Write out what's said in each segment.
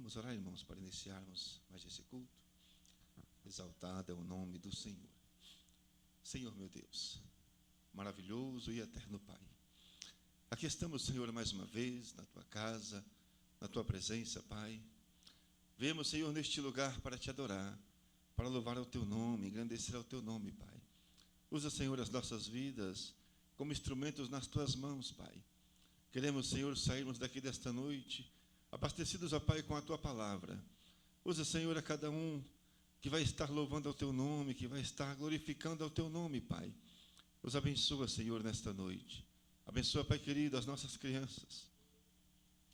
Vamos orar, irmãos, para iniciarmos mais esse culto. Exaltado é o nome do Senhor. Senhor, meu Deus, maravilhoso e eterno Pai. Aqui estamos, Senhor, mais uma vez, na Tua casa, na Tua presença, Pai. Viemos, Senhor, neste lugar para Te adorar, para louvar ao Teu nome, engrandecer ao Teu nome, Pai. Usa, Senhor, as nossas vidas como instrumentos nas Tuas mãos, Pai. Queremos, Senhor, sairmos daqui desta noite, abastecidos, ó Pai, com a Tua palavra. Usa, Senhor, a cada um que vai estar louvando ao Teu nome, que vai estar glorificando ao Teu nome, Pai. Os abençoa, Senhor, nesta noite. Abençoa, Pai querido, as nossas crianças.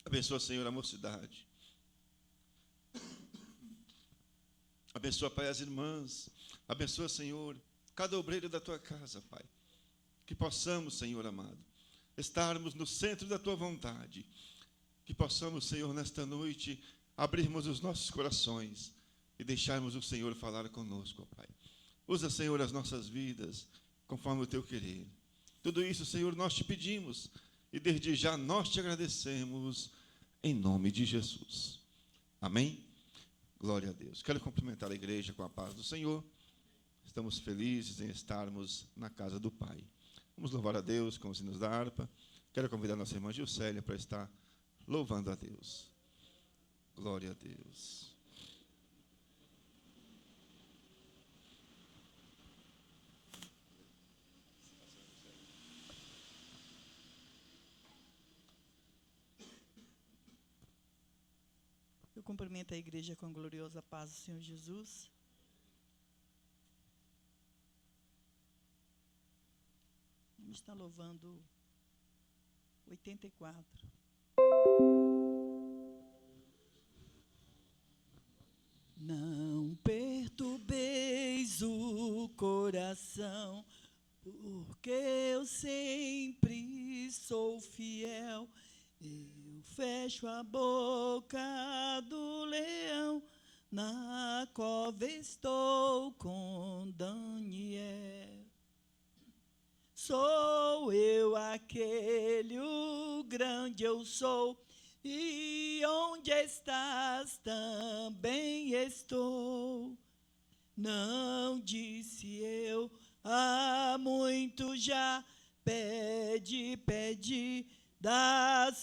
Abençoa, Senhor, a mocidade. Abençoa, Pai, as irmãs. Abençoa, Senhor, cada obreiro da Tua casa, Pai. Que possamos, Senhor amado, estarmos no centro da Tua vontade. Que possamos, Senhor, nesta noite, abrirmos os nossos corações e deixarmos o Senhor falar conosco, ó Pai. Usa, Senhor, as nossas vidas conforme o Teu querer. Tudo isso, Senhor, nós Te pedimos e desde já nós Te agradecemos em nome de Jesus. Amém? Glória a Deus. Quero cumprimentar a igreja com a paz do Senhor. Estamos felizes em estarmos na casa do Pai. Vamos louvar a Deus com os hinos da harpa. Quero convidar a nossa irmã Gilcélia para estar louvando a Deus. Glória a Deus. Eu cumprimento a igreja com a gloriosa paz do Senhor Jesus. Vamos estar louvando 84. Não perturbeis o coração, porque eu sempre sou fiel. Eu fecho a boca do leão, na cova estou com Daniel. Sou eu aquele, o grande eu sou, e onde estás também estou. Não disse eu há muito já, pede, pede, dá-se-vos-á.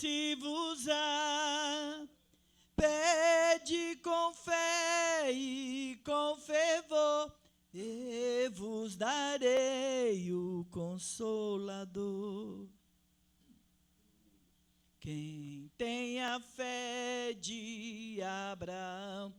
Pede com fé e com fervor, e vos darei o Consolador. Quem tem a fé de Abraão,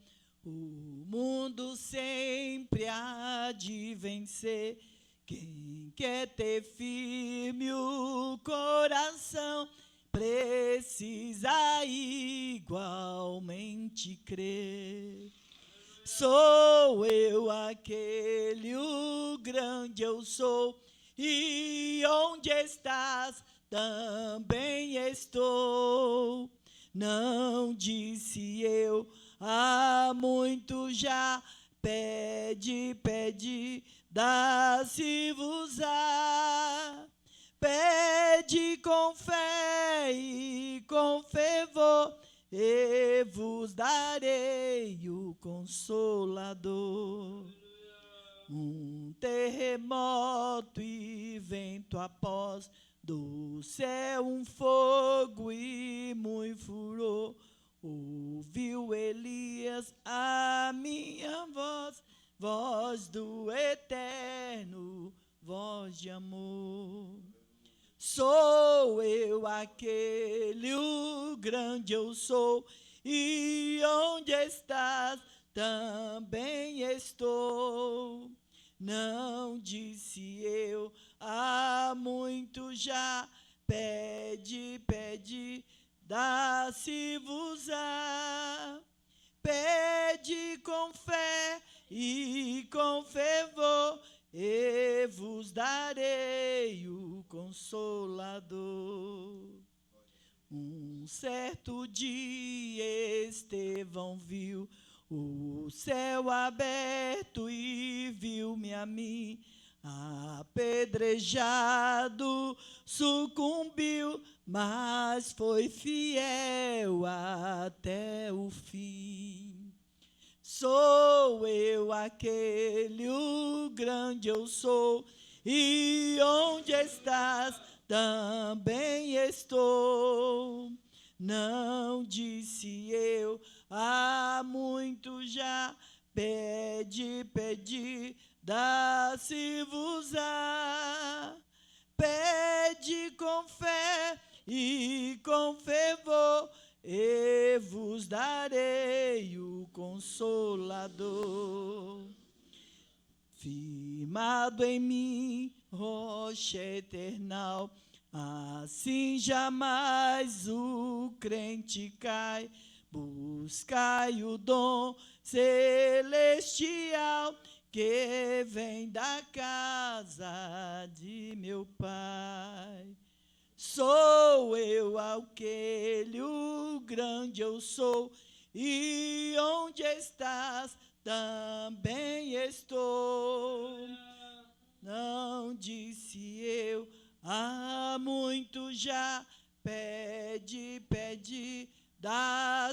o mundo sempre há de vencer. Quem quer ter firme o coração, precisa igualmente crer. Sou eu aquele, o grande eu sou, e onde estás também estou. Não disse eu há muito já, pede, pede, dá-se-vos-á. Pede com fé e com fervor, e vos darei o Consolador. Um terremoto e vento após, do céu um fogo e muito furor. Ouviu Elias a minha voz, voz do Eterno, voz de amor. Sou eu aquele, o grande eu sou, e onde estás também estou. Não disse eu há muito já, pede, pede, dá-se-vos-á. Pede com fé e com fervor, e vos darei o Consolador. Um certo dia Estevão viu o céu aberto e viu-me a mim, apedrejado, sucumbiu, mas foi fiel até o fim. Sou eu aquele, o grande eu sou, e onde estás, também estou. Não disse eu, há muito já, pede, pedi, dá-se-vos-á. Pede com fé e com fervor, e vos darei o Consolador. Firmado em mim, rocha eternal, assim jamais o crente cai. Buscai o dom celestial que vem da casa de meu Pai. Sou eu aquele, o grande eu sou, e onde estás, também estou. Não disse eu, há muito já, pede, pede, dá-se-vos-á.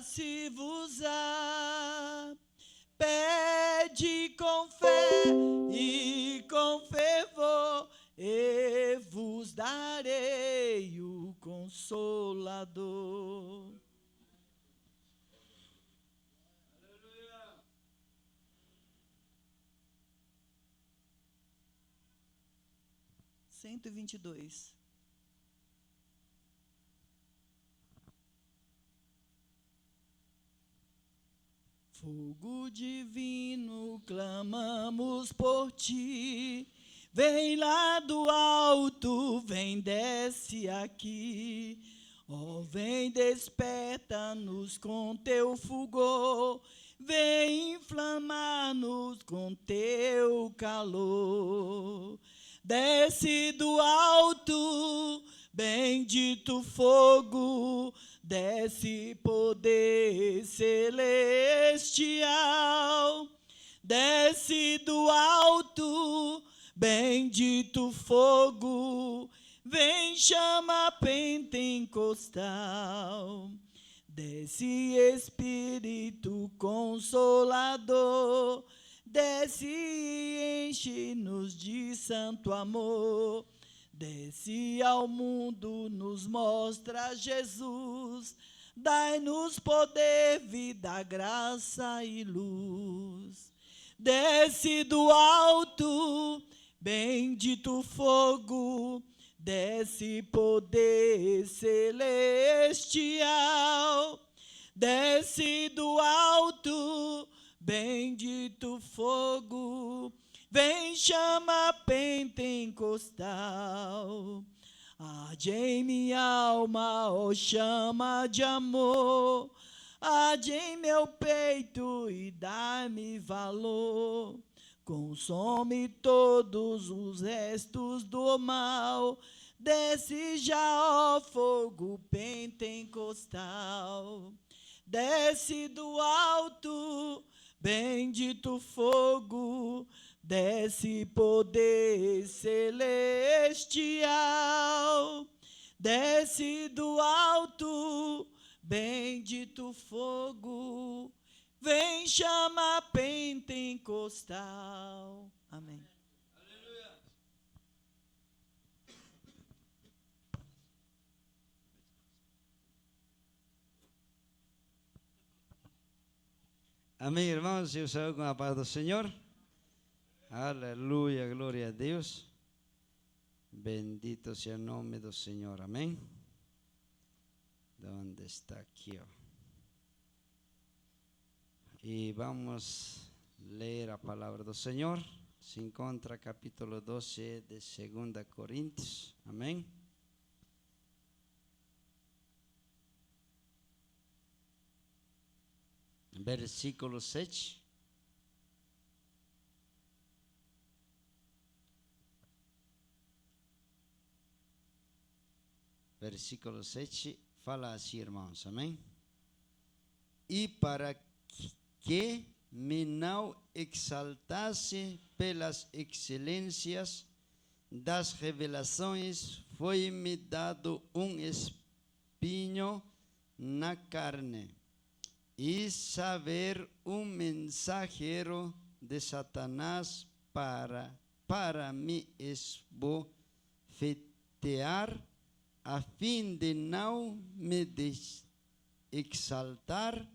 Pede com fé e com fervor, e vos darei o Consolador. Aleluia. 122. Fogo divino, clamamos por ti. Vem lá do alto, vem, desce aqui. Ó, vem, desperta-nos com teu fulgor. Vem inflamar-nos com teu calor. Desce do alto, bendito fogo, desce poder celestial. Desce do alto, bendito fogo, vem chama pentecostal. Desce Espírito Consolador, desce e enche-nos de santo amor. Desce ao mundo, nos mostra Jesus, dai-nos poder, vida, graça e luz. Desce do alto, bendito fogo, desce poder celestial. Desce do alto, bendito fogo, vem chama pentecostal. Arde em minha alma, ó chama de amor, arde em meu peito e dá-me valor. Consome todos os restos do mal, desce já, ó fogo pentecostal. Desce do alto, bendito fogo, desce poder celestial. Desce do alto, bendito fogo, vem chama pentecostal. Amém. Aleluia. Amém, irmãos, eu saúdo com a paz do Senhor. Aleluia, glória a Deus. Bendito seja o nome do Senhor, amém. Onde está aqui, ó. E vamos ler a palavra do Senhor. Se encontra capítulo 12 de 2 Coríntios, amém. Versículo 7. Versículo 7 fala assim, irmãos, amém? E para que me não exaltasse pelas excelências das revelações, foi-me dado espinho na carne, e saber mensageiro de Satanás para me esbofetear, a fim de não me exaltar,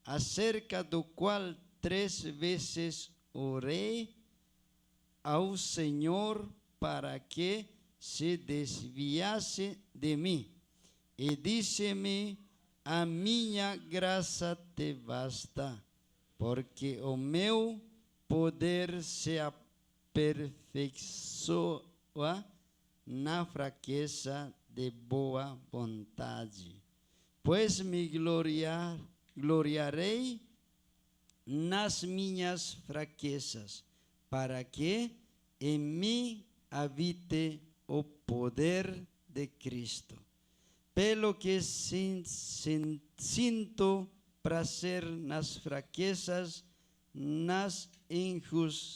acerca do qual 3 vezes orei ao Senhor para que se desviasse de mim. E disse-me: a minha graça te basta, porque o meu poder se aperfeiçoa na fraqueza de boa vontade. Pois me gloriarei nas minhas fraquezas, para que em mim habite o poder de Cristo. Pelo que sinto prazer nas fraquezas, nas injúrias,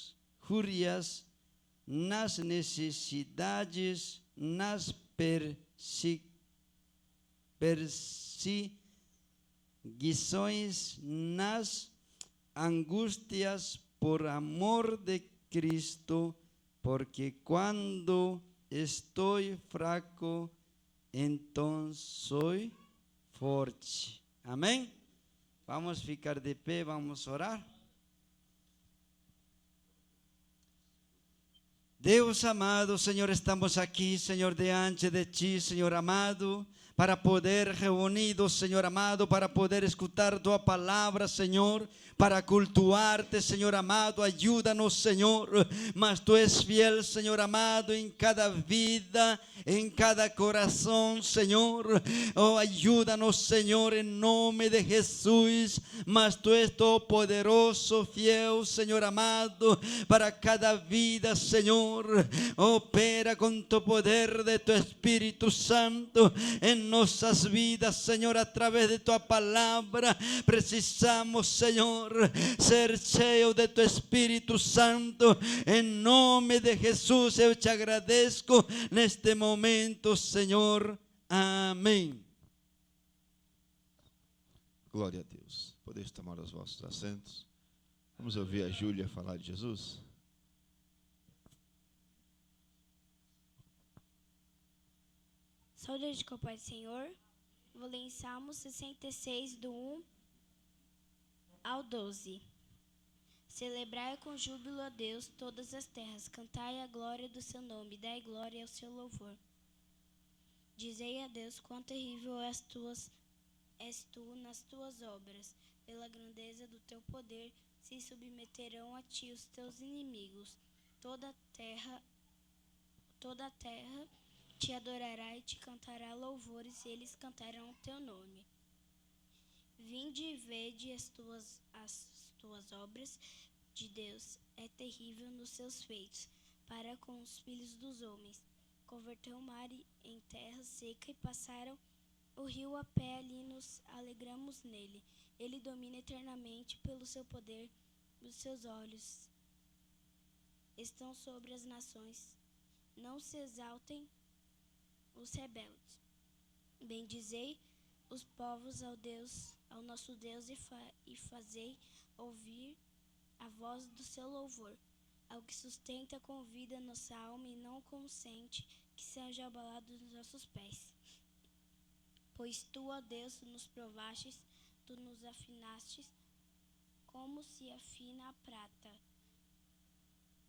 nas necessidades, nas perseguições, nas angústias por amor de Cristo, porque quando estou fraco, então sou forte. Amém? Vamos ficar de pé, vamos orar. Deus amado, Senhor, estamos aqui, Senhor, diante de Ti, Senhor amado, para poder reunidos, Senhor amado, para poder escutar Tua palavra, Senhor, para cultuar-te, Senhor amado. Ayúdanos, Senhor, mas Tu és fiel, Senhor amado, em cada vida, em cada coração, Senhor. Oh, ayúdanos, Senhor, em nome de Jesus, mas Tu és todo-poderoso, fiel, Senhor amado, para cada vida, Senhor. Opera com Tu poder de Tu Espírito Santo em nossas vidas, Senhor, através de Tua palavra. Precisamos, Senhor, ser cheio de Tu Espírito Santo. Em nome de Jesus, eu te agradeço neste momento, Senhor. Amém. Glória a Deus. Podeis tomar os vossos assentos. Vamos ouvir a Júlia falar de Jesus. Saúde com o Pai do Senhor. Vou ler em Salmos 66, do 1 ao 12. Celebrai com júbilo a Deus todas as terras, cantai a glória do seu nome, dai glória ao seu louvor. Dizei a Deus quão terrível és tu nas tuas obras, pela grandeza do teu poder se submeterão a ti os teus inimigos. Toda a terra te adorará e te cantará louvores, e eles cantarão o teu nome. Vinde e vede as tuas obras, de Deus é terrível nos seus feitos, para com os filhos dos homens. Converteu o mar em terra seca e passaram o rio a pé, ali nos alegramos nele. Ele domina eternamente pelo seu poder, os seus olhos estão sobre as nações. Não se exaltem os rebeldes. Bendizei os povos ao nosso Deus, e fazei ouvir a voz do seu louvor. Ao que sustenta com vida nossa alma e não consente que seja abalado os nossos pés. Pois tu, ó Deus, nos provastes, tu nos afinastes como se afina a prata.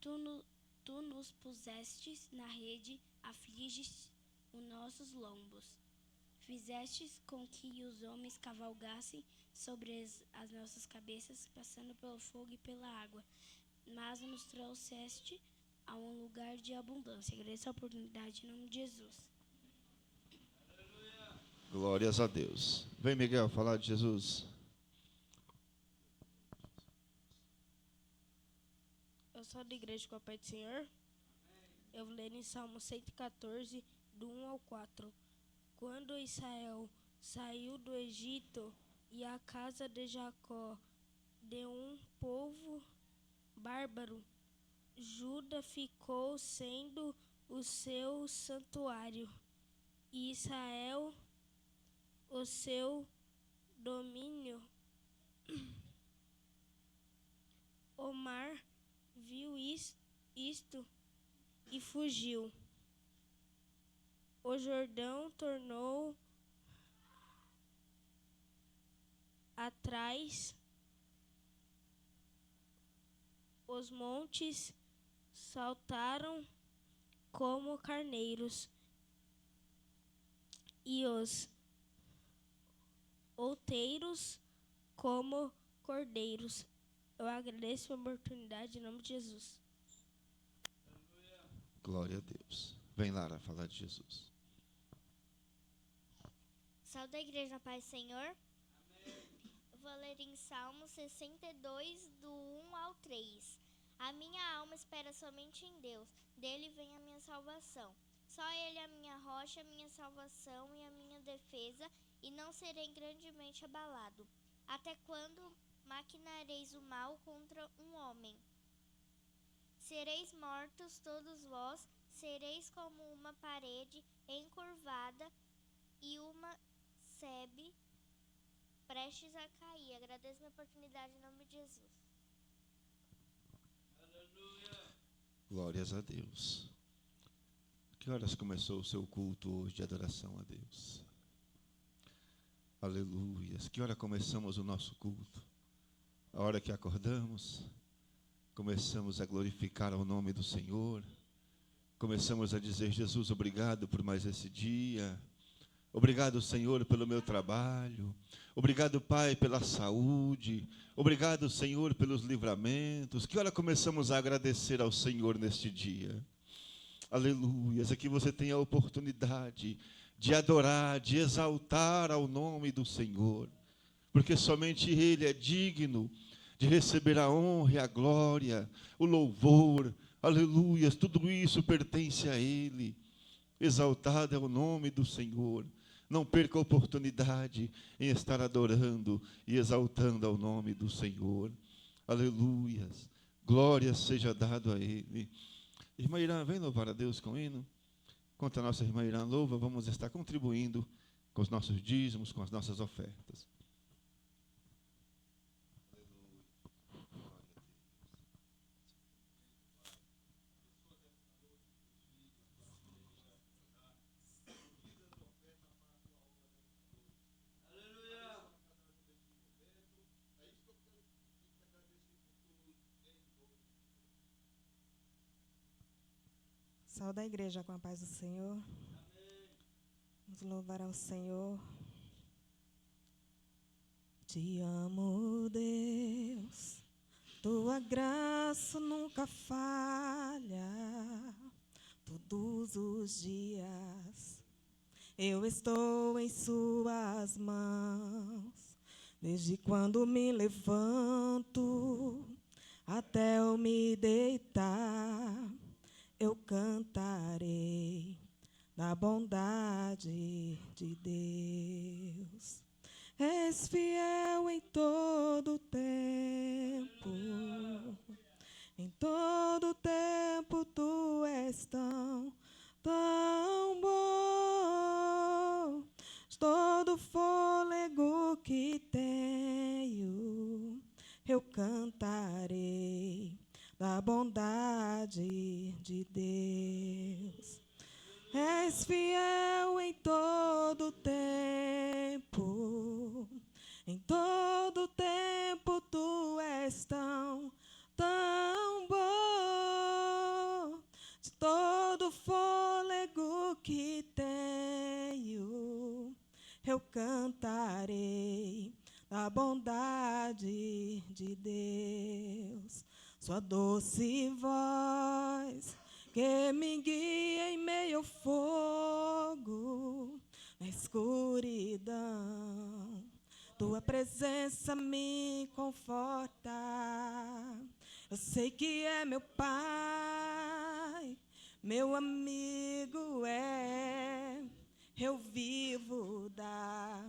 Tu nos pusestes na rede, afliges os nossos lombos. Fizestes com que os homens cavalgassem sobre as nossas cabeças, passando pelo fogo e pela água. Mas nos trouxeste a um lugar de abundância. Agradeço a oportunidade em nome de Jesus. Glórias a Deus. Vem, Miguel, falar de Jesus. Eu sou da Igreja com o Pai do Senhor. Eu vou ler em Salmo 114, do 1 ao 4. Quando Israel saiu do Egito e a casa de Jacó de um povo bárbaro. Judá ficou sendo o seu santuário, e Israel o seu domínio. Omar viu isto e fugiu. O Jordão tornou atrás, os montes saltaram como carneiros, e os outeiros como cordeiros. Eu agradeço a oportunidade em nome de Jesus. Glória a Deus. Vem, Lara, falar de Jesus. Salve da igreja na paz do Senhor. Amém. Eu vou ler em Salmo 62, do 1 ao 3. A minha alma espera somente em Deus, dele vem a minha salvação. Só ele é a minha rocha, a minha salvação e a minha defesa, e não serei grandemente abalado. Até quando maquinareis o mal contra um homem? Sereis mortos todos vós, sereis como uma parede encurvada e uma sebe prestes a cair. Agradeço a oportunidade em nome de Jesus. Glórias a Deus. Que horas começou o seu culto hoje de adoração a Deus? Aleluias. Que hora começamos o nosso culto? A hora que acordamos, começamos a glorificar o nome do Senhor. Começamos a dizer: Jesus, obrigado por mais esse dia. Obrigado, Senhor, pelo meu trabalho. Obrigado, Pai, pela saúde. Obrigado, Senhor, pelos livramentos. Que hora começamos a agradecer ao Senhor neste dia? Aleluias. Aqui você tem a oportunidade de adorar, de exaltar ao nome do Senhor, porque somente Ele é digno de receber a honra e a glória, o louvor. Aleluias. Tudo isso pertence a Ele. Exaltado é o nome do Senhor. Não perca a oportunidade em estar adorando e exaltando ao nome do Senhor. Aleluias. Glória seja dado a Ele. Irmã Irã, vem louvar a Deus com o hino. Enquanto a nossa irmã Irã louva, vamos estar contribuindo com os nossos dízimos, com as nossas ofertas. Saúde da igreja com a paz do Senhor. Amém. Vamos louvar ao Senhor. Te amo, Deus. Tua graça nunca falha. Todos os dias eu estou em suas mãos. Desde quando me levanto até eu me deitar, eu cantarei da bondade de Deus. És fiel em todo tempo. Em todo tempo tu és tão bom. Todo fôlego que tenho, eu cantarei da bondade de Deus. És fiel em todo tempo. Em todo tempo tu és tão bom. De todo fôlego que tenho, eu cantarei da bondade de Deus. Sua doce voz que me guia em meio ao fogo, na escuridão. Tua presença me conforta. Eu sei que é meu Pai, meu amigo é. Eu vivo da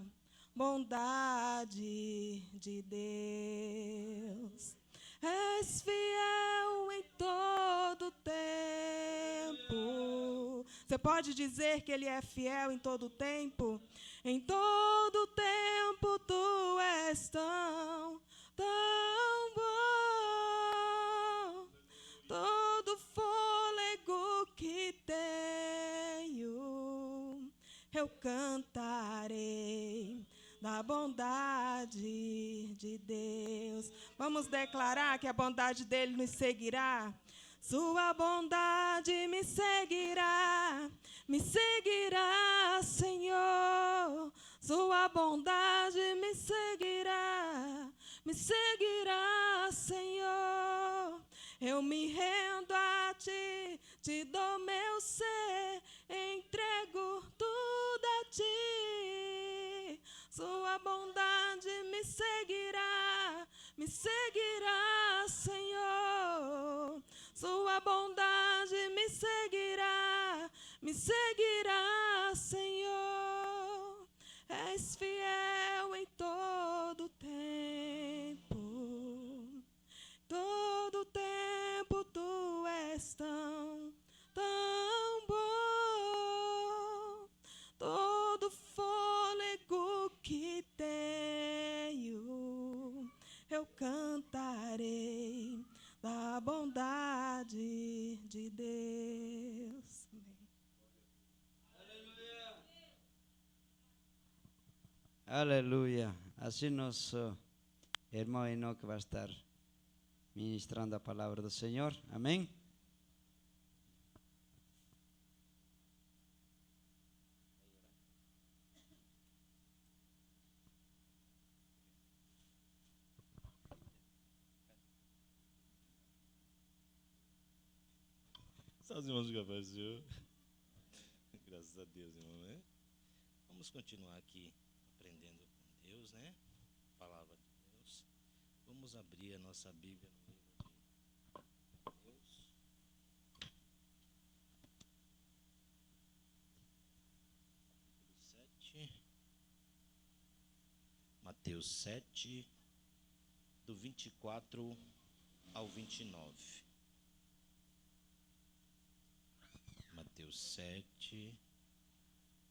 bondade de Deus. És fiel em todo tempo. Você pode dizer que Ele é fiel em todo tempo? Em todo tempo tu és tão bom. Todo fôlego que tenho, eu cantarei da bondade de Deus. Vamos declarar que a bondade dele nos seguirá. Sua bondade me seguirá, Senhor. Sua bondade me seguirá, Senhor. Eu me rendo a ti, te dou meu ser, entrego tudo a ti. Sua bondade me seguirá, Senhor. Sua bondade me seguirá, Senhor. És fiel em todo tempo. Todo tempo tu és tão bom. Todo fôlego que tenho, eu cantarei da bondade de Deus. Aleluia. Assim nosso irmão Enoque vai estar ministrando a palavra do Senhor. Amém? Só os irmãos que apareceu. Graças a Deus, irmão, né? Vamos continuar aqui aprendendo com Deus, né? Palavra de Deus. Vamos abrir a nossa Bíblia no livro de Deus. Mateus 7, do 24 ao 29. Mateus 7,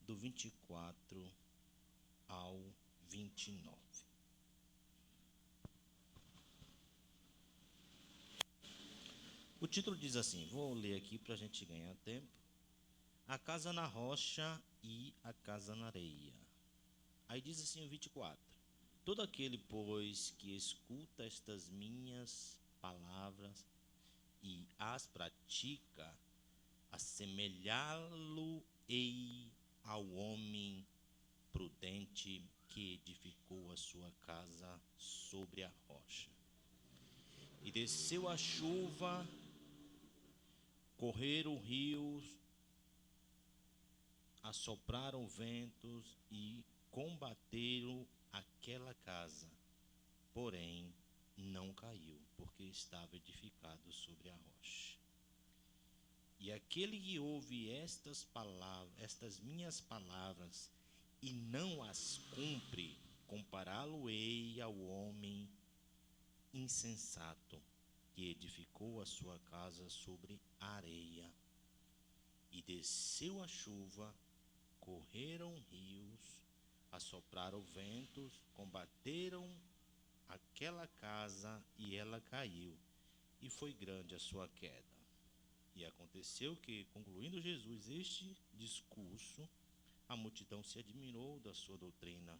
do 24 ao 29. O título diz assim, vou ler aqui para a gente ganhar tempo. A casa na rocha e a casa na areia. Aí diz assim o 24. Todo aquele, pois, que escuta estas minhas palavras e as pratica, assemelhá-lo-ei ao homem prudente que edificou a sua casa sobre a rocha. E desceu a chuva, correram rios, assopraram ventos e combateram aquela casa. Porém, não caiu, porque estava edificado sobre a rocha. E aquele que ouve estas minhas palavras, e não as cumpre, compará-lo-ei ao homem insensato, que edificou a sua casa sobre areia. E desceu a chuva, correram rios, assopraram ventos, combateram aquela casa, e ela caiu, e foi grande a sua queda. E aconteceu que, concluindo Jesus este discurso, a multidão se admirou da sua doutrina,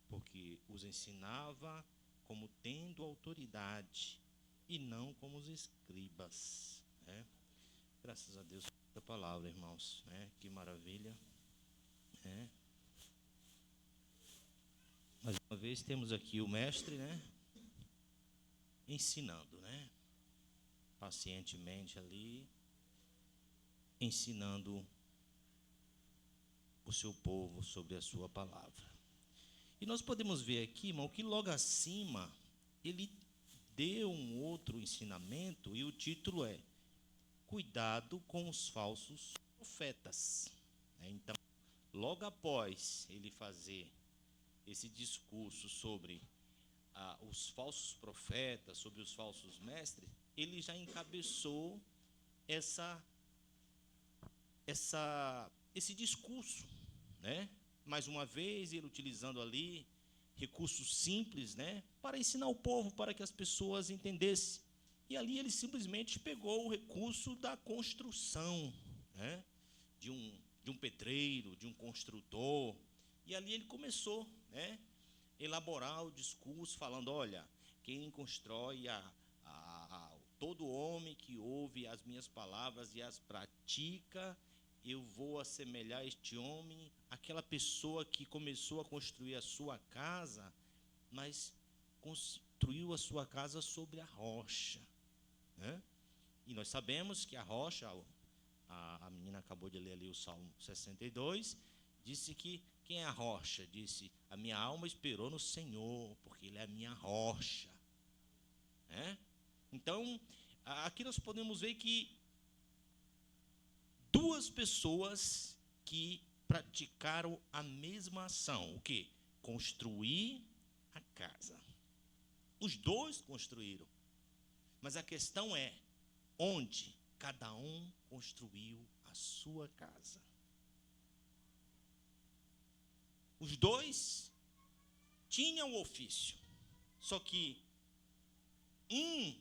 porque os ensinava como tendo autoridade, e não como os escribas, né? Graças a Deus pela palavra, irmãos, né? Que maravilha, né? Mais uma vez temos aqui o mestre, né? Ensinando, né? Pacientemente ali, ensinando o seu povo sobre a sua palavra. E nós podemos ver aqui, irmão, que logo acima ele deu um outro ensinamento, e o título é Cuidado com os falsos profetas. Então, logo após ele fazer esse discurso sobre os falsos profetas, sobre os falsos mestres, ele já encabeçou esse discurso, né? Mais uma vez, ele utilizando ali recursos simples, né, para ensinar o povo, para que as pessoas entendessem. E ali ele simplesmente pegou o recurso da construção, né, de um pedreiro, de um construtor, e ali ele começou, né, a elaborar o discurso, falando: olha, quem constrói todo homem que ouve as minhas palavras e as pratica, eu vou assemelhar este homem àquela pessoa que começou a construir a sua casa, mas construiu a sua casa sobre a rocha, né? E nós sabemos que a rocha, a menina acabou de ler ali o Salmo 62, disse que quem é a rocha? Disse: a minha alma esperou no Senhor, porque Ele é a minha rocha, né? Então, aqui nós podemos ver que duas pessoas que praticaram a mesma ação. O quê? Construir a casa. Os dois construíram. Mas a questão é, onde cada um construiu a sua casa. Os dois tinham o ofício. Só que um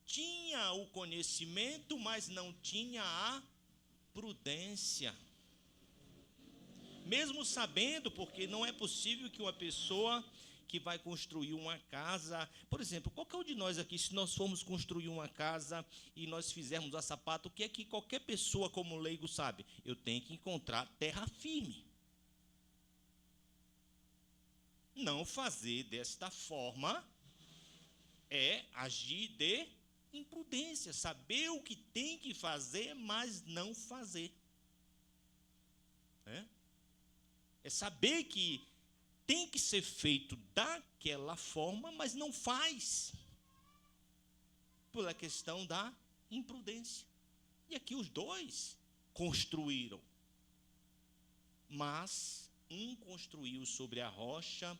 tinha o conhecimento, mas não tinha a prudência. Mesmo sabendo, porque não é possível que uma pessoa que vai construir uma casa, por exemplo, qualquer um de nós aqui, se nós formos construir uma casa e nós fizermos a sapato, o que é que qualquer pessoa como leigo sabe? Eu tenho que encontrar terra firme. Não fazer desta forma é agir de imprudência, saber o que tem que fazer, mas não fazer. É saber que tem que ser feito daquela forma, mas não faz, pela questão da imprudência. E aqui os dois construíram, mas um construiu sobre a rocha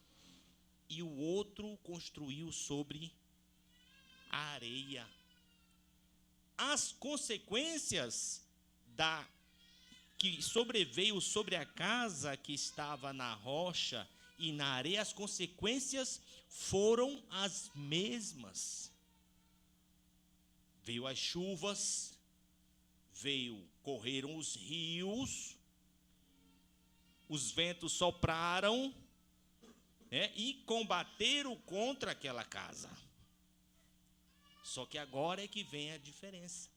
e o outro construiu sobre a areia. As consequências que sobreveio sobre a casa que estava na rocha e na areia, as consequências foram as mesmas. Veio as chuvas, correram os rios, os ventos sopraram, né, e combateram contra aquela casa. Só que agora é que vem a diferença.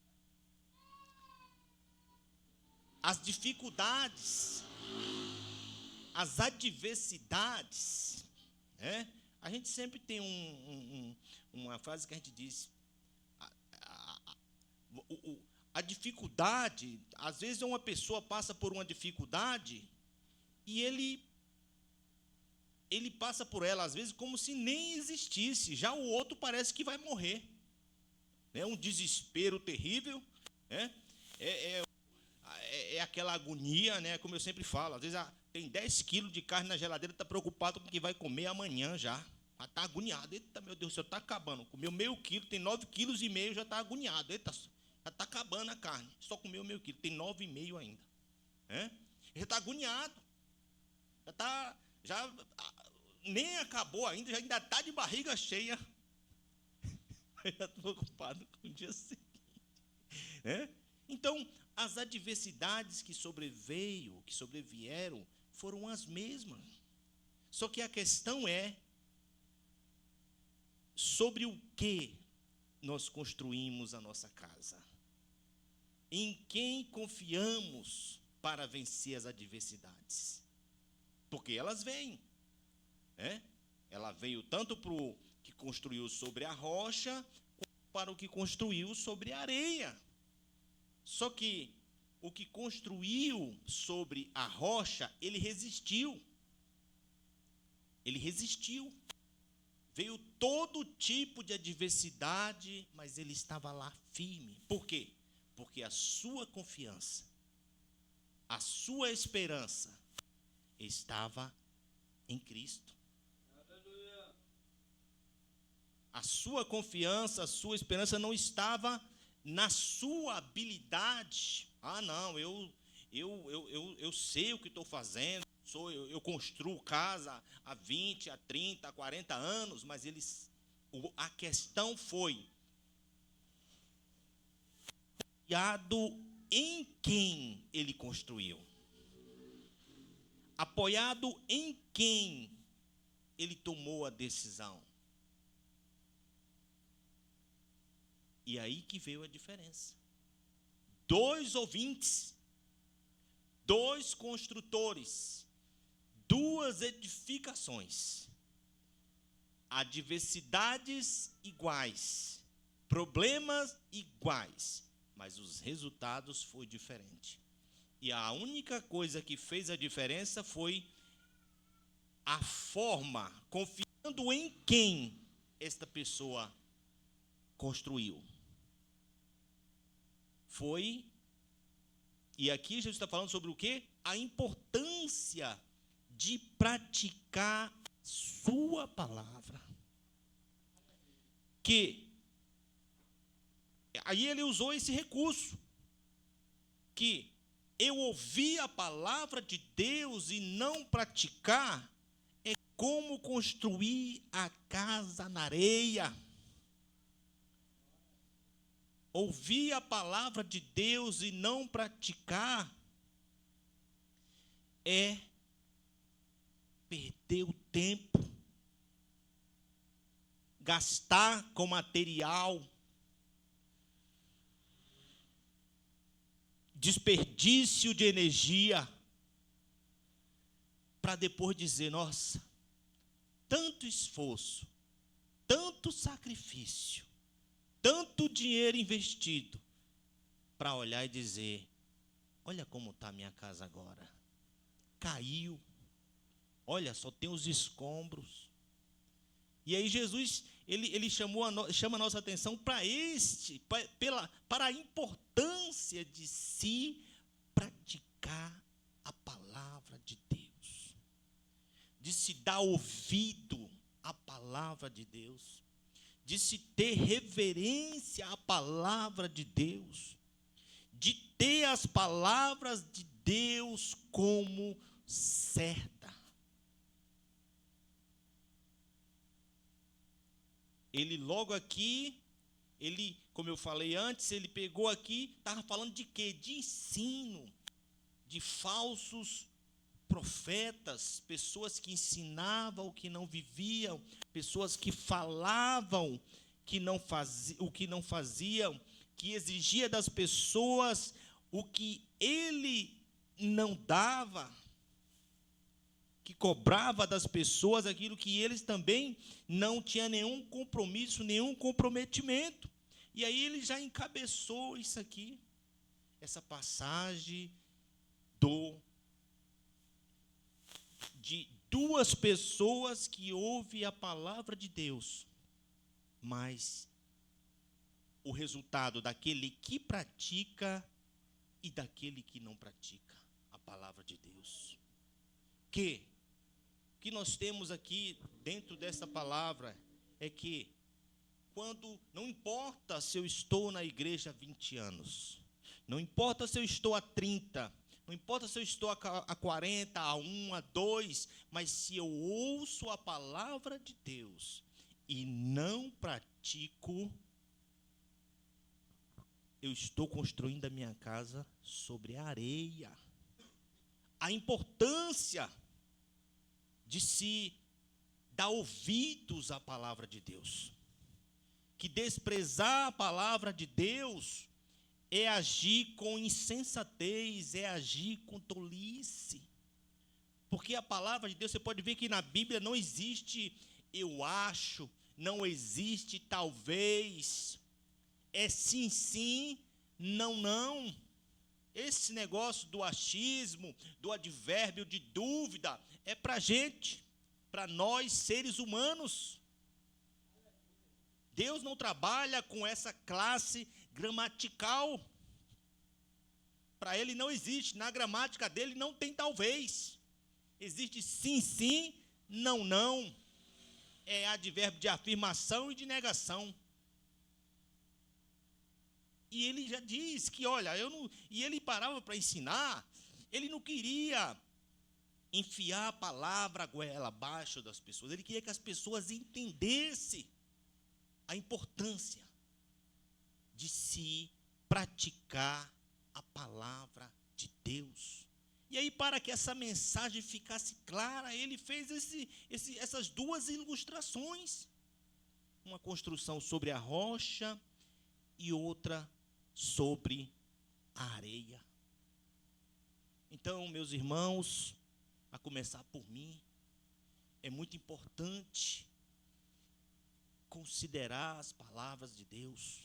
As dificuldades, as adversidades, né? A gente sempre tem uma frase que a gente diz: a dificuldade, às vezes uma pessoa passa por uma dificuldade e ele passa por ela, às vezes, como se nem existisse. Já o outro parece que vai morrer. É um desespero terrível, né? É aquela agonia, né? Como eu sempre falo, às vezes tem 10 quilos de carne na geladeira, está preocupado com o que vai comer amanhã já. Está agoniado. Eita, meu Deus do céu, está acabando. Comeu meio quilo, tem 9,5 quilos, já está agoniado. Eita, já está acabando a carne. Só comeu meio quilo, tem 9,5 ainda. Já está agoniado. Já nem acabou ainda, já ainda está de barriga cheia. Já estou preocupado com o dia seguinte. Então, as adversidades que sobrevieram, foram as mesmas. Só que a questão é sobre o que nós construímos a nossa casa. Em quem confiamos para vencer as adversidades. Porque elas vêm. Ela veio tanto para o que construiu sobre a rocha, quanto para o que construiu sobre a areia. Só que o que construiu sobre a rocha, ele resistiu. Ele resistiu. Veio todo tipo de adversidade, mas ele estava lá firme. Por quê? Porque a sua confiança, a sua esperança estava em Cristo. A sua confiança, a sua esperança não estava na sua habilidade. Ah, não, eu sei o que estou fazendo. Eu construo casa há 20, há 30, há 40 anos, mas a questão foi apoiado em quem ele construiu. Apoiado em quem ele tomou a decisão. E aí que veio a diferença. 2 ouvintes, 2 construtores, 2 edificações, adversidades iguais, problemas iguais, mas os resultados foram diferentes. E a única coisa que fez a diferença foi a forma, confiando em quem esta pessoa construiu. E aqui Jesus está falando sobre o quê? A importância de praticar sua palavra. Aí ele usou esse recurso, que eu ouvir a palavra de Deus e não praticar, é como construir a casa na areia. Ouvir a palavra de Deus e não praticar é perder o tempo, gastar com material, desperdício de energia, para depois dizer, nossa, tanto esforço, tanto sacrifício, tanto dinheiro investido, para olhar e dizer, olha como está a minha casa agora, caiu, olha, só tem os escombros. E aí Jesus, ele chama a nossa atenção para a importância de se praticar a palavra de Deus, de se dar ouvido à palavra de Deus, de se ter reverência à palavra de Deus, de ter as palavras de Deus como certa. Ele logo aqui, como eu falei antes, ele pegou aqui, estava falando de quê? De ensino, de falsos profetas, pessoas que ensinavam o que não viviam, pessoas que falavam o que não faziam, que exigia das pessoas o que ele não dava, que cobrava das pessoas aquilo que eles também não tinham nenhum compromisso, nenhum comprometimento. E aí ele já encabeçou isso aqui, essa passagem de 2 pessoas que ouvem a palavra de Deus, mas o resultado daquele que pratica e daquele que não pratica a palavra de Deus. O que nós temos aqui dentro dessa palavra é que não importa se eu estou na igreja há 20 anos, não importa se eu estou há 30, não importa se eu estou há 40, há 1, há 2, mas se eu ouço a palavra de Deus e não pratico, eu estou construindo a minha casa sobre a areia. A importância de se dar ouvidos à palavra de Deus. Que desprezar a palavra de Deus é agir com insensatez, é agir com tolice. Porque a palavra de Deus, você pode ver que na Bíblia não existe eu acho, não existe talvez, é sim, sim, não, não. Esse negócio do achismo, do advérbio de dúvida, é para a gente, para nós seres humanos. Deus não trabalha com essa classe gramatical. Para ele não existe, na gramática dele não tem talvez. Existe sim, sim, não, não. é advérbio de afirmação e de negação. E ele já diz que, olha, e ele parava para ensinar, ele não queria enfiar a palavra goela abaixo das pessoas, ele queria que as pessoas entendessem a importância de se praticar a palavra de Deus. E aí, para que essa mensagem ficasse clara, ele fez essas duas ilustrações. Uma construção sobre a rocha e outra sobre a areia. Então, meus irmãos, a começar por mim, é muito importante considerar as palavras de Deus.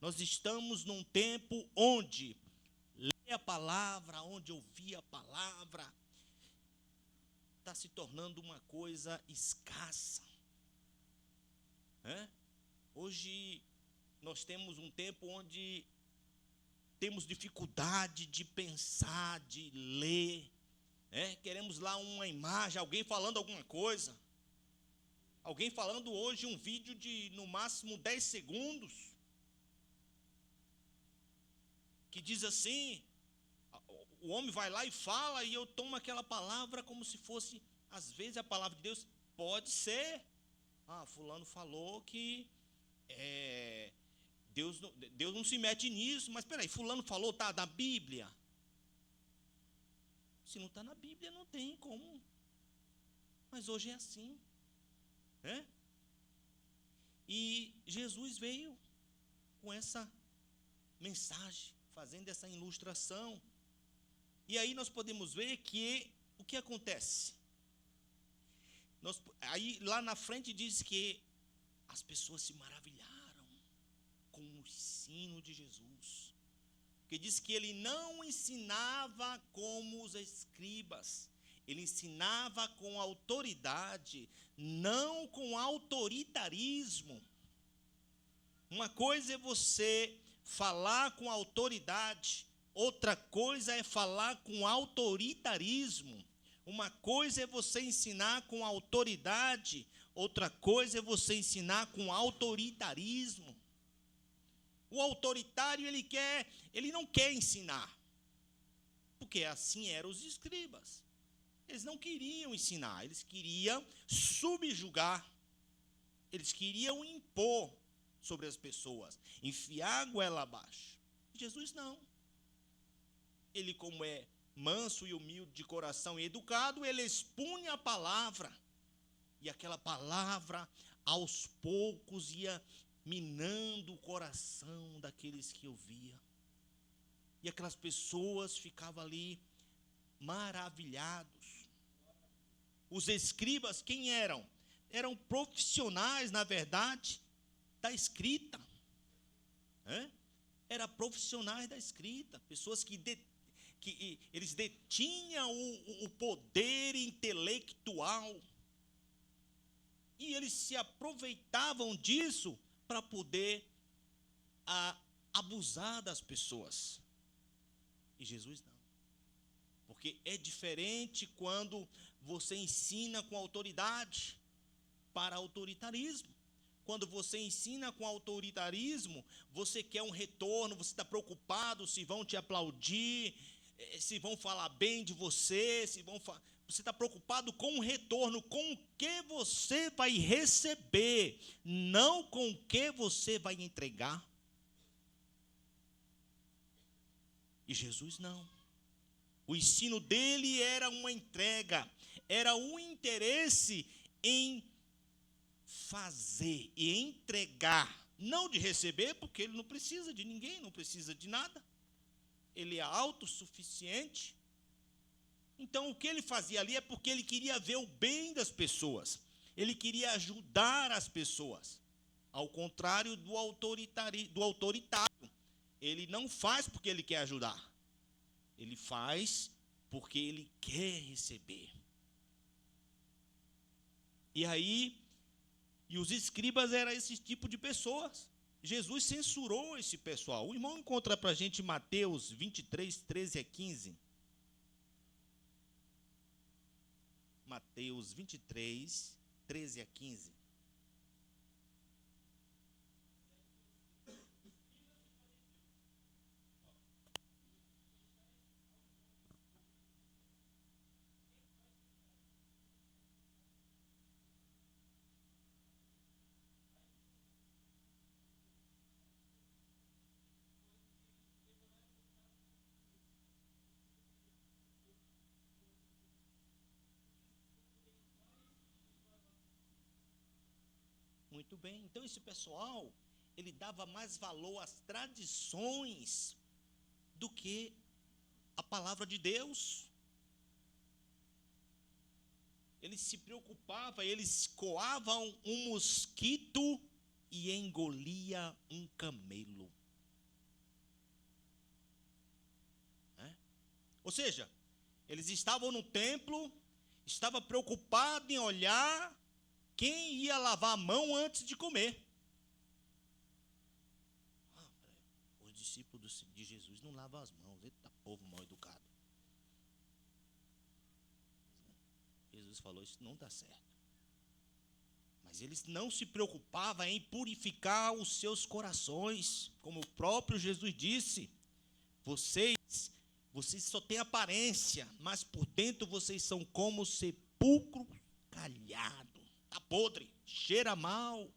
Nós estamos num tempo onde ler a palavra, onde ouvir a palavra, está se tornando uma coisa escassa. Hoje nós temos um tempo onde temos dificuldade de pensar, de ler. Queremos lá uma imagem, alguém falando alguma coisa. Alguém falando hoje um vídeo de, no máximo, 10 segundos. Que diz assim, o homem vai lá e fala, e eu tomo aquela palavra como se fosse, às vezes, a palavra de Deus. Pode ser. Fulano falou que Deus não se mete nisso, mas espera aí, fulano falou, está na Bíblia. Se não está na Bíblia, não tem como. Mas hoje é assim. E Jesus veio com essa mensagem, fazendo essa ilustração. E aí nós podemos ver que o que acontece? Aí lá na frente diz que as pessoas se maravilharam com o ensino de Jesus. Porque diz que ele não ensinava como os escribas. Ele ensinava com autoridade, não com autoritarismo. Uma coisa é você falar com autoridade, outra coisa é falar com autoritarismo. Uma coisa é você ensinar com autoridade, outra coisa é você ensinar com autoritarismo. O autoritário, ele não quer ensinar, porque assim eram os escribas. Eles não queriam ensinar, eles queriam subjugar, eles queriam impor sobre as pessoas, enfiar a goela abaixo. Jesus não. Ele, como é manso e humilde de coração e educado, ele expunha a palavra, e aquela palavra, aos poucos, ia minando o coração daqueles que ouviam. E aquelas pessoas ficavam ali maravilhados. Os escribas, quem eram? Eram profissionais, na verdade, da escrita. Eram profissionais da escrita, pessoas que eles detinham o poder intelectual. E eles se aproveitavam disso para poder abusar das pessoas. E Jesus não. Porque é diferente quando você ensina com autoridade para autoritarismo. Quando você ensina com autoritarismo, você quer um retorno, você está preocupado se vão te aplaudir, se vão falar bem de você, você está preocupado com o retorno, com o que você vai receber, não com o que você vai entregar. E Jesus não. O ensino dele era uma entrega, era um interesse em fazer e entregar, não de receber, porque ele não precisa de ninguém, não precisa de nada. Ele é autossuficiente. Então, o que ele fazia ali é porque ele queria ver o bem das pessoas. Ele queria ajudar as pessoas. Ao contrário do autoritário. Ele não faz porque ele quer ajudar. Ele faz porque ele quer receber. E os escribas eram esse tipo de pessoas. Jesus censurou esse pessoal. O irmão encontra para a gente Mateus 23, 13 a 15. Mateus 23, 13 a 15. Muito bem, então esse pessoal, ele dava mais valor às tradições do que a palavra de Deus. Eles se preocupavam, eles coavam um mosquito e engolia um camelo. Ou seja, eles estavam no templo, estavam preocupados em olhar quem ia lavar a mão antes de comer. Os discípulos de Jesus não lavam as mãos. Eita, povo mal educado. Jesus falou, isso não dá certo. Mas eles não se preocupavam em purificar os seus corações. Como o próprio Jesus disse, vocês só têm aparência, mas por dentro vocês são como sepulcro calhado. Está podre, cheira mal.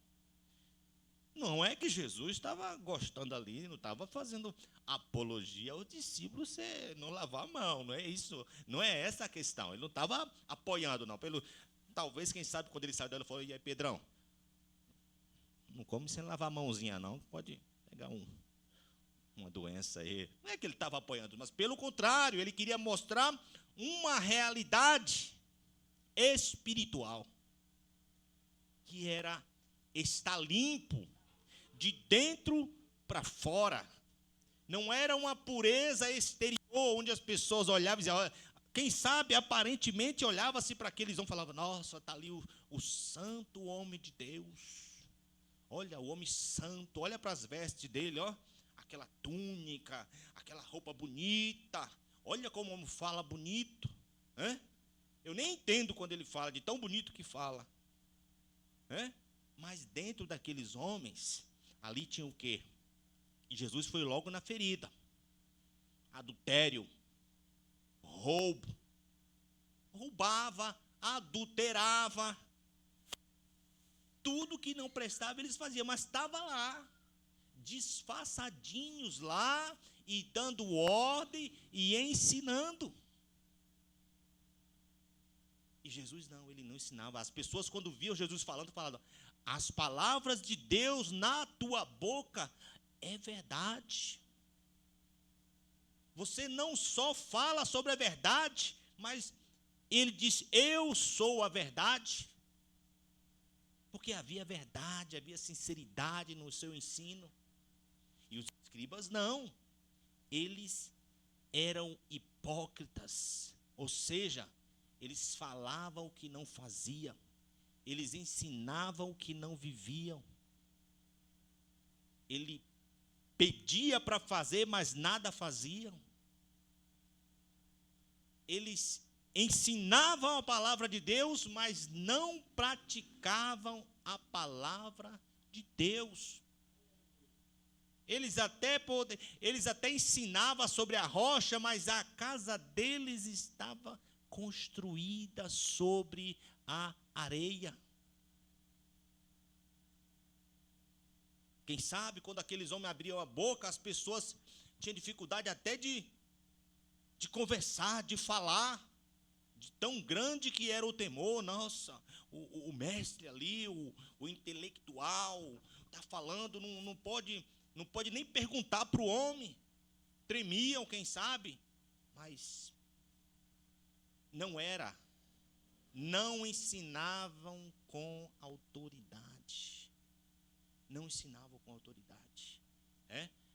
Não é que Jesus estava gostando ali, não estava fazendo apologia aos discípulos você não lavar a mão, não é isso, não é essa a questão. Ele não estava apoiando, não. Talvez, quem sabe, quando ele saiu dela, ele falou, e aí, Pedrão, não come sem lavar a mãozinha, não, pode pegar uma doença aí. Não é que ele estava apoiando, mas pelo contrário, ele queria mostrar uma realidade espiritual, que era estar limpo de dentro para fora. Não era uma pureza exterior, onde as pessoas olhavam e diziam, olha, quem sabe, aparentemente, olhava-se para aqueles homens e falava, nossa, está ali o santo homem de Deus. Olha, o homem santo, olha para as vestes dele, ó, aquela túnica, aquela roupa bonita. Olha como o homem fala bonito. Eu nem entendo quando ele fala, de tão bonito que fala. Mas dentro daqueles homens, ali tinha o quê? E Jesus foi logo na ferida. Adultério, roubo, roubava, adulterava, tudo que não prestava eles faziam, mas estava lá, disfarçadinhos lá, e dando ordem e ensinando. E Jesus não, ele não ensinava. As pessoas, quando viam Jesus falando, falavam, as palavras de Deus na tua boca é verdade. Você não só fala sobre a verdade, mas ele diz, eu sou a verdade. Porque havia verdade, havia sinceridade no seu ensino. E os escribas não. Eles eram hipócritas. Ou seja, eles falavam o que não faziam. Eles ensinavam o que não viviam. Ele pedia para fazer, mas nada faziam. Eles ensinavam a palavra de Deus, mas não praticavam a palavra de Deus. Eles até ensinavam sobre a rocha, mas a casa deles estava construída sobre a areia. Quem sabe, quando aqueles homens abriam a boca, as pessoas tinham dificuldade até de conversar, de falar, de tão grande que era o temor. Nossa, o mestre ali, o intelectual, está falando, não pode nem perguntar para o homem. Tremiam, quem sabe, mas não ensinavam com autoridade. Não ensinavam com autoridade.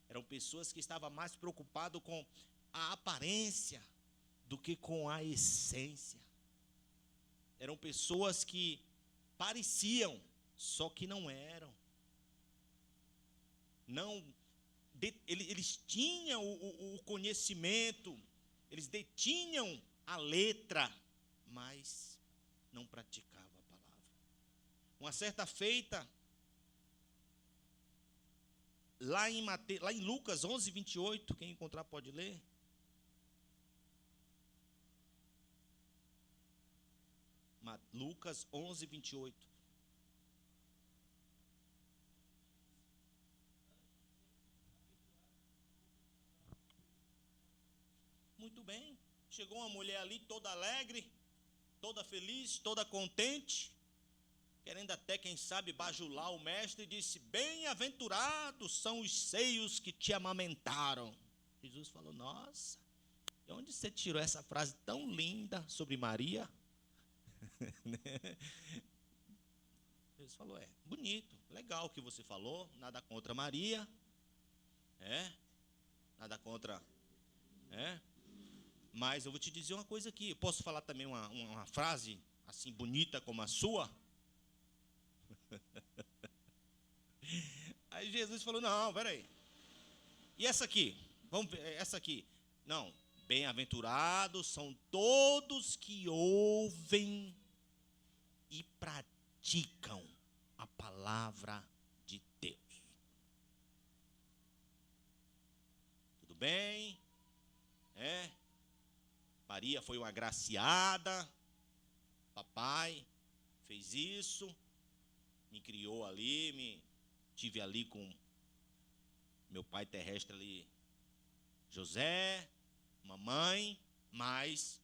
Eram pessoas que estavam mais preocupadas com a aparência do que com a essência. Eram pessoas que pareciam, só que não eram. Eles tinham o conhecimento, eles detinham a letra, mas não praticavam a palavra. Uma certa feita, lá em Lucas 11, 28, quem encontrar pode ler. Lucas 11, 28. Muito bem. Chegou uma mulher ali toda alegre, toda feliz, toda contente, querendo até, quem sabe, bajular o mestre, e disse: bem-aventurados são os seios que te amamentaram. Jesus falou: nossa, de onde você tirou essa frase tão linda sobre Maria? Jesus falou: bonito, legal o que você falou, nada contra Maria, nada contra, mas eu vou te dizer uma coisa aqui. Eu posso falar também uma frase assim bonita como a sua? Aí Jesus falou: não, peraí, e essa aqui? Vamos ver, essa aqui. Não, bem-aventurados são todos que ouvem e praticam a palavra de Deus. Tudo bem? Maria foi uma agraciada, papai fez isso, me criou ali, tive ali com meu pai terrestre ali, José, mamãe, mas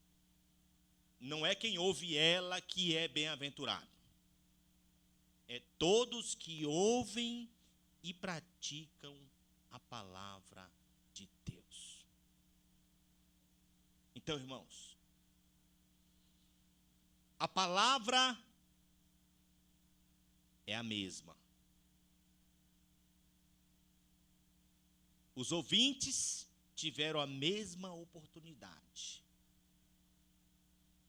não é quem ouve ela que é bem-aventurado. É todos que ouvem e praticam a palavra de Deus. Então, irmãos, a palavra é a mesma. Os ouvintes tiveram a mesma oportunidade.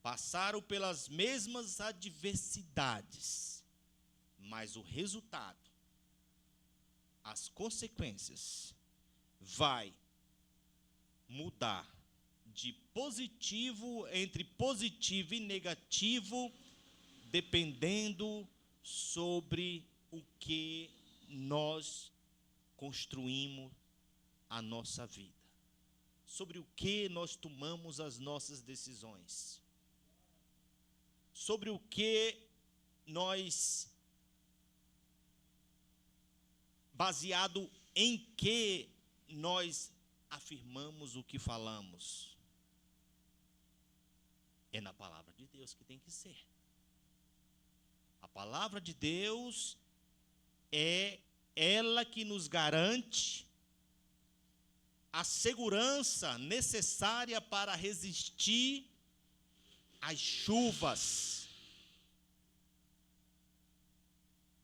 Passaram pelas mesmas adversidades, mas o resultado, as consequências, vai mudar de positivo, entre positivo e negativo, dependendo sobre o que nós construímos a nossa vida, sobre o que nós tomamos as nossas decisões, sobre o que nós, baseado em que nós afirmamos o que falamos. É na palavra de Deus que tem que ser. A palavra de Deus é ela que nos garante a segurança necessária para resistir às chuvas,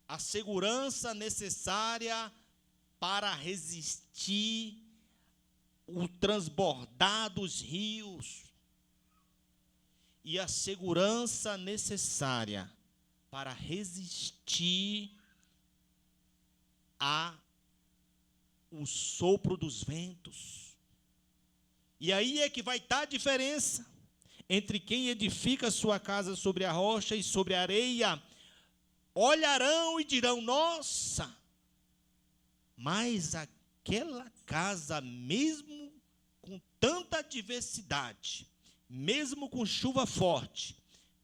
a segurança necessária para resistir o transbordar dos rios, e a segurança necessária para resistir o sopro dos ventos. E aí é que vai estar a diferença entre quem edifica sua casa sobre a rocha e sobre a areia. Olharão e dirão: nossa, mas aquela casa, mesmo com tanta adversidade, mesmo com chuva forte,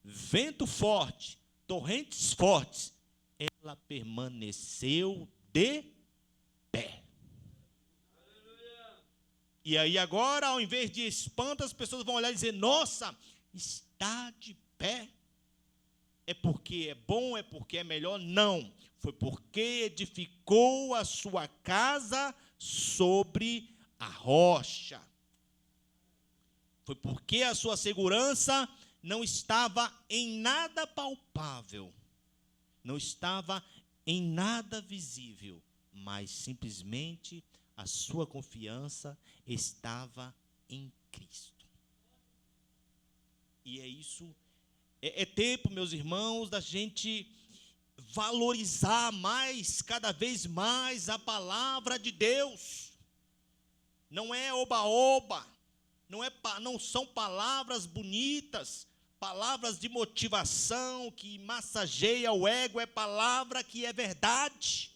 vento forte, torrentes fortes, ela permaneceu de pé. E aí agora, ao invés de espanto, as pessoas vão olhar e dizer: nossa, está de pé. É porque é bom, é porque é melhor? Não, foi porque edificou a sua casa sobre a rocha. Foi porque a sua segurança não estava em nada palpável, não estava em nada visível, mas simplesmente a sua confiança estava em Cristo. E é isso, é tempo, meus irmãos, da gente valorizar mais, cada vez mais, a palavra de Deus. Não é oba-oba, não são palavras bonitas, palavras de motivação que massageia o ego, é palavra que é verdade.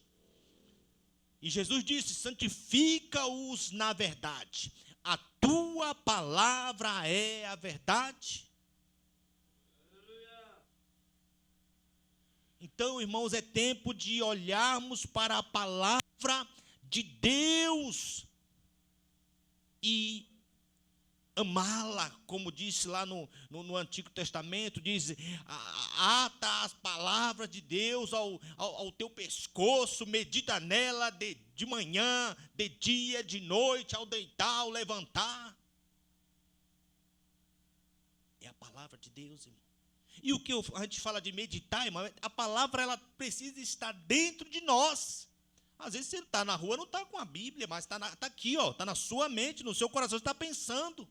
E Jesus disse: santifica-os na verdade. A tua palavra é a verdade. Então, irmãos, é tempo de olharmos para a palavra de Deus e amá-la, como disse lá no Antigo Testamento, diz: ata as palavras de Deus ao teu pescoço, medita nela de manhã, de dia, de noite, ao deitar, ao levantar. É a palavra de Deus, irmão. E o que a gente fala de meditar, irmão, a palavra ela precisa estar dentro de nós. Às vezes você está na rua, não está com a Bíblia, mas está aqui, está na sua mente, no seu coração, você está pensando.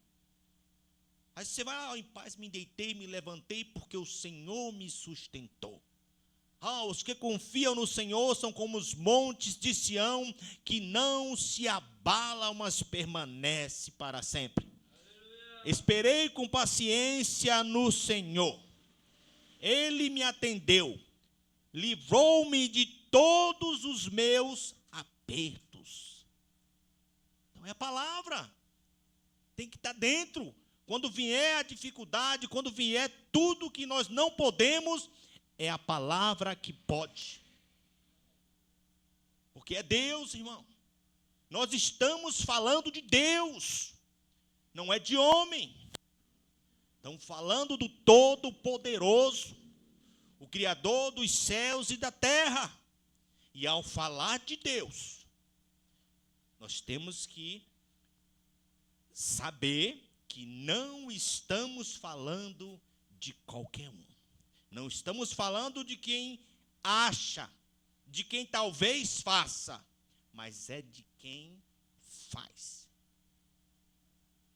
Aí você vai: em paz me deitei, me levantei, porque o Senhor me sustentou. Os que confiam no Senhor são como os montes de Sião, que não se abalam, mas permanece para sempre. Esperei com paciência no Senhor. Ele me atendeu, livrou-me de todos os meus apertos. Então é a palavra, tem que estar dentro. Quando vier a dificuldade, quando vier tudo que nós não podemos, é a palavra que pode. Porque é Deus, irmão. Nós estamos falando de Deus, não é de homem. Estamos falando do Todo-Poderoso, o Criador dos céus e da terra. E ao falar de Deus, nós temos que saber que não estamos falando de qualquer um. Não estamos falando de quem acha, de quem talvez faça, mas é de quem faz.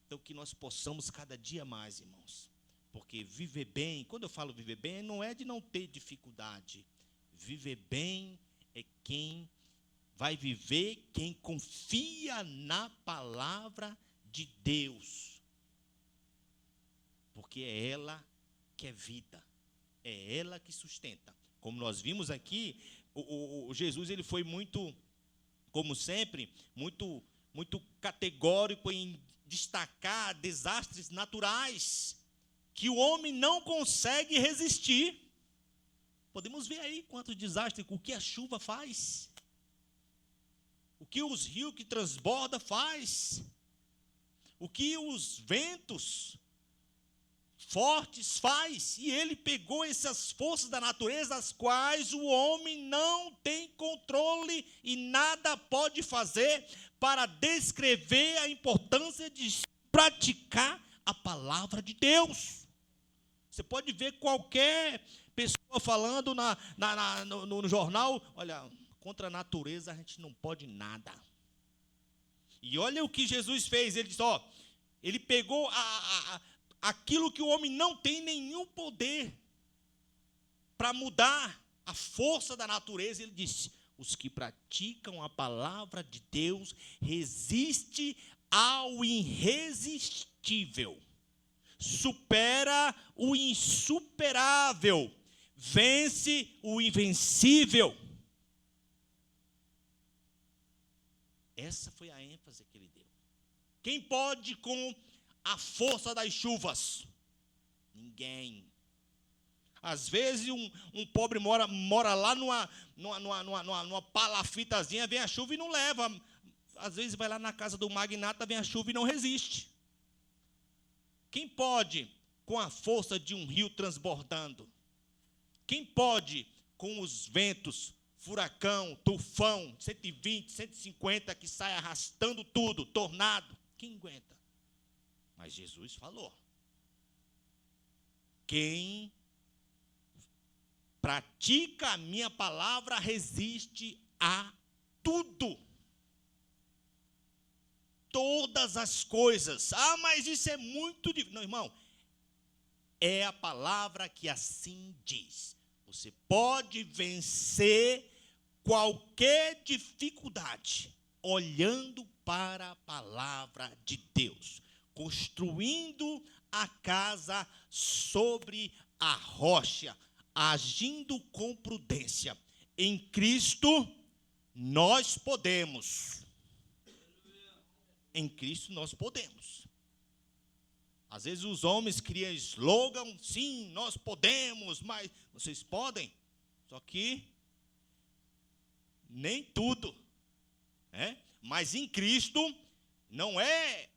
Então, que nós possamos cada dia mais, irmãos, porque viver bem, quando eu falo viver bem, não é de não ter dificuldade. Viver bem é quem vai viver, quem confia na palavra de Deus. Porque é ela que é vida, é ela que sustenta. Como nós vimos aqui, o Jesus ele foi muito, como sempre, muito categórico em destacar desastres naturais que o homem não consegue resistir. Podemos ver aí quantos desastres, o que a chuva faz, o que os rios que transbordam faz, o que os ventos fortes faz, e ele pegou essas forças da natureza, as quais o homem não tem controle e nada pode fazer para descrever a importância de praticar a palavra de Deus. Você pode ver qualquer pessoa falando no jornal: olha, contra a natureza a gente não pode nada. E olha o que Jesus fez, ele disse, ele pegou aquilo que o homem não tem nenhum poder para mudar a força da natureza. Ele disse: os que praticam a palavra de Deus resiste ao irresistível, supera o insuperável, vence o invencível. Essa foi a ênfase que ele deu. Quem pode com a força das chuvas? Ninguém. Às vezes um pobre mora lá numa palafitazinha, vem a chuva e não leva. Às vezes vai lá na casa do magnata, vem a chuva e não resiste. Quem pode com a força de um rio transbordando? Quem pode com os ventos, furacão, tufão, 120, 150, que sai arrastando tudo, tornado? Quem aguenta? Mas Jesus falou: quem pratica a minha palavra resiste a tudo. Todas as coisas. Mas isso é muito difícil. Não, irmão. É a palavra que assim diz. Você pode vencer qualquer dificuldade olhando para a palavra de Deus, construindo a casa sobre a rocha, agindo com prudência. Em Cristo nós podemos. Em Cristo nós podemos. Às vezes os homens criam slogan, sim, nós podemos, mas vocês podem, só que nem tudo, né? Mas em Cristo não é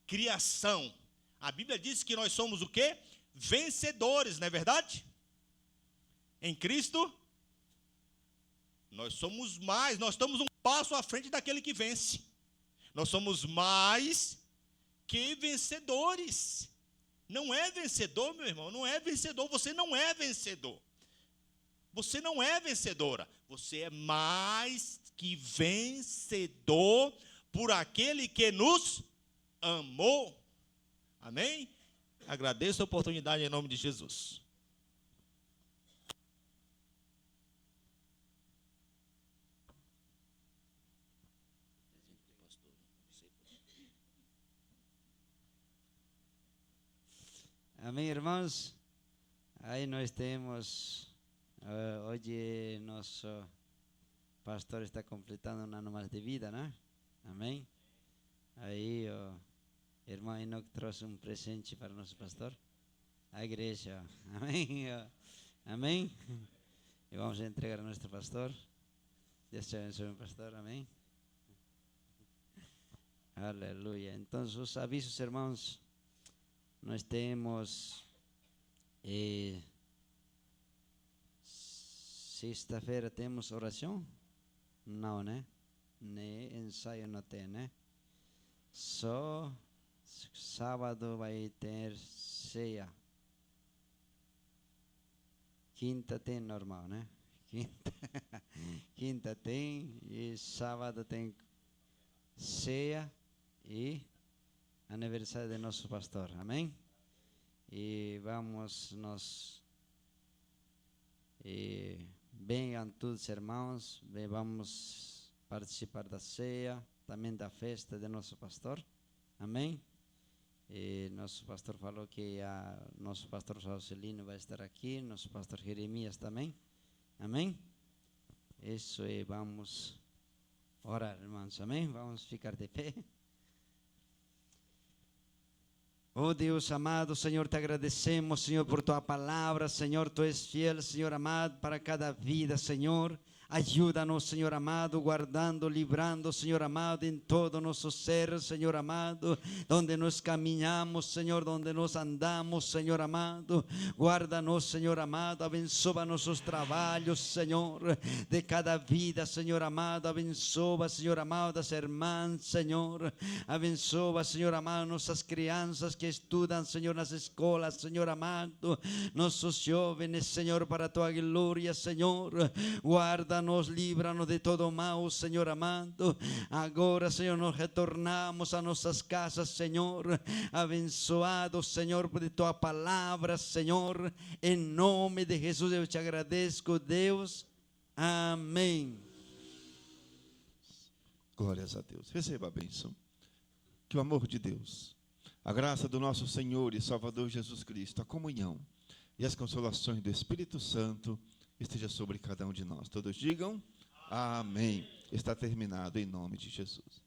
criação. A Bíblia diz que nós somos o quê? Vencedores, não é verdade? Em Cristo, nós somos mais, nós estamos um passo à frente daquele que vence. Nós somos mais que vencedores. Não é vencedor, meu irmão, não é vencedor, você não é vencedor. Você não é vencedora, você é mais que vencedor por aquele que nos amou. Amém? Agradeço a oportunidade em nome de Jesus. Amém, irmãos? Aí nós temos, hoje nosso pastor está completando um ano mais de vida, né? Amém? Aí o irmão Enoch trouxe um presente para nosso pastor, a igreja. Amém? Amém? E vamos entregar a nosso pastor. Deus te abençoe, pastor. Amém? Aleluia. Então, os avisos, irmãos. Nós temos sexta-feira temos oração? Não, né? Ensaio não tem, né? Só sábado vai ter ceia. Quinta tem normal, né? Quinta tem e sábado tem ceia e aniversário de nosso pastor, amém? E vamos nós, venham todos irmãos, vamos participar da ceia, também da festa de nosso pastor, amém? E nosso pastor falou que nosso pastor Jocelino vai estar aqui, nosso pastor Jeremias também, amém? Isso, e vamos orar, irmãos, amém? Vamos ficar de pé. Oh Deus amado, Senhor, te agradecemos, Senhor, por tua palavra, Senhor, tu és fiel, Senhor amado, para cada vida, Senhor. Ajuda-nos, Senhor amado, guardando, librando, Senhor amado, em todo nosso ser, Senhor amado, donde nos caminhamos, Senhor, donde nos andamos, Senhor amado. Guarda-nos, Senhor amado, abençoa nossos trabalhos, Senhor, de cada vida, Senhor amado. Abençoa, Senhor amado, as irmãs, Senhor. Abençoa, Senhor amado, nossas crianças que estudam, Senhor, nas escolas, Senhor amado. Nossos jovens, Senhor, para a tua glória, Senhor. Guarda-nos, livra-nos de todo mal, Senhor amado. Agora, Senhor, nos retornamos a nossas casas, Senhor. Abençoado, Senhor, por tua palavra, Senhor. Em nome de Jesus eu te agradeço, Deus. Amém. Glórias a Deus. Receba a bênção. Que o amor de Deus, a graça do nosso Senhor e Salvador Jesus Cristo, a comunhão e as consolações do Espírito Santo esteja sobre cada um de nós. Todos digam amém. Está terminado em nome de Jesus.